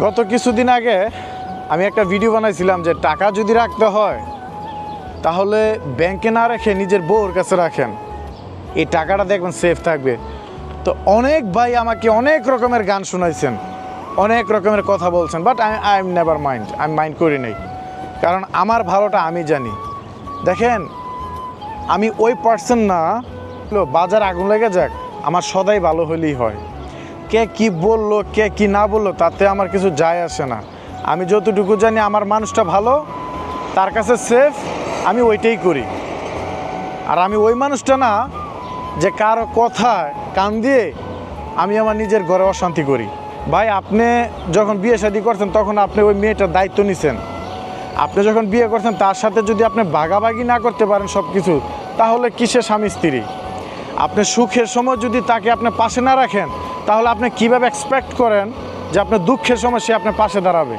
গত কিছুদিন আগে আমি একটা ভিডিও বানাইছিলাম যে টাকা যদি রাখতে হয় তাহলে ব্যাংকে না রেখে নিজের বউর কাছে রাখেন, এই টাকাটা দেখবেন সেফ থাকবে। তো অনেক ভাই আমাকে অনেক রকমের গান শোনাইছেন, অনেক রকমের কথা বলছেন, but I am never mind, আমি মাইন্ড করি নাই, কারণ আমার ভালোটা আমি জানি। দেখেন, আমি ওই পার্সন না, বাজার আগুন লেগে যাক, আমার সদাই ভালো হলেই হয়। কে কি বললো, কে কি না বললো, তাতে আমার কিছু যায় আসে না। আমি যতটুকু জানি আমার মানুষটা ভালো, তার কাছে সেফ, আমি ওইটাই করি। আর আমি ওই মানুষটা না যে কারো কথায় কান দিয়ে আমি আমার নিজের ঘরে অশান্তি করি। ভাই, আপনি যখন বিয়ে শাদী করছেন তখন আপনি ওই মেয়েটার দায়িত্ব নিছেন। আপনি যখন বিয়ে করছেন তার সাথে যদি আপনি ভাগাভাগি না করতে পারেন সব কিছু, তাহলে কিসের স্বামী স্ত্রী? আপনি সুখের সময় যদি তাকে আপনার পাশে না রাখেন, তাহলে আপনি কীভাবে এক্সপেক্ট করেন যে আপনার দুঃখের সময় সে আপনার পাশে দাঁড়াবে?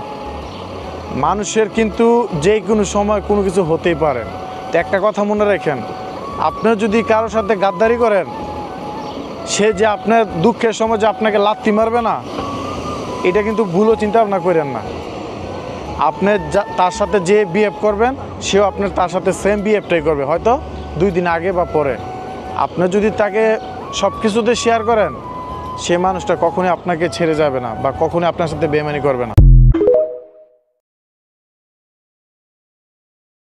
মানুষের কিন্তু যে কোনো সময় কোনো কিছু হতেই পারে। তো একটা কথা মনে রাখেন, আপনি যদি কারোর সাথে গাদ্দারি করেন, সে যে আপনার দুঃখের সময় যে আপনাকে লাথি মারবে না, এটা কিন্তু ভুলও চিন্তা ভাবনা করেন না। আপনি তার সাথে যে বিহেভ করবেন, সেও আপনার তার সাথে সেম বিহেভটাই করবে, হয়তো 2 দিন আগে বা পরে। আপনি যদি তাকে সব কিছুতে শেয়ার করেন, সে মানুষটা কখনোই আপনাকে ছেড়ে যাবে না বা কখনোই আপনার সাথে বেইমানি করবে না।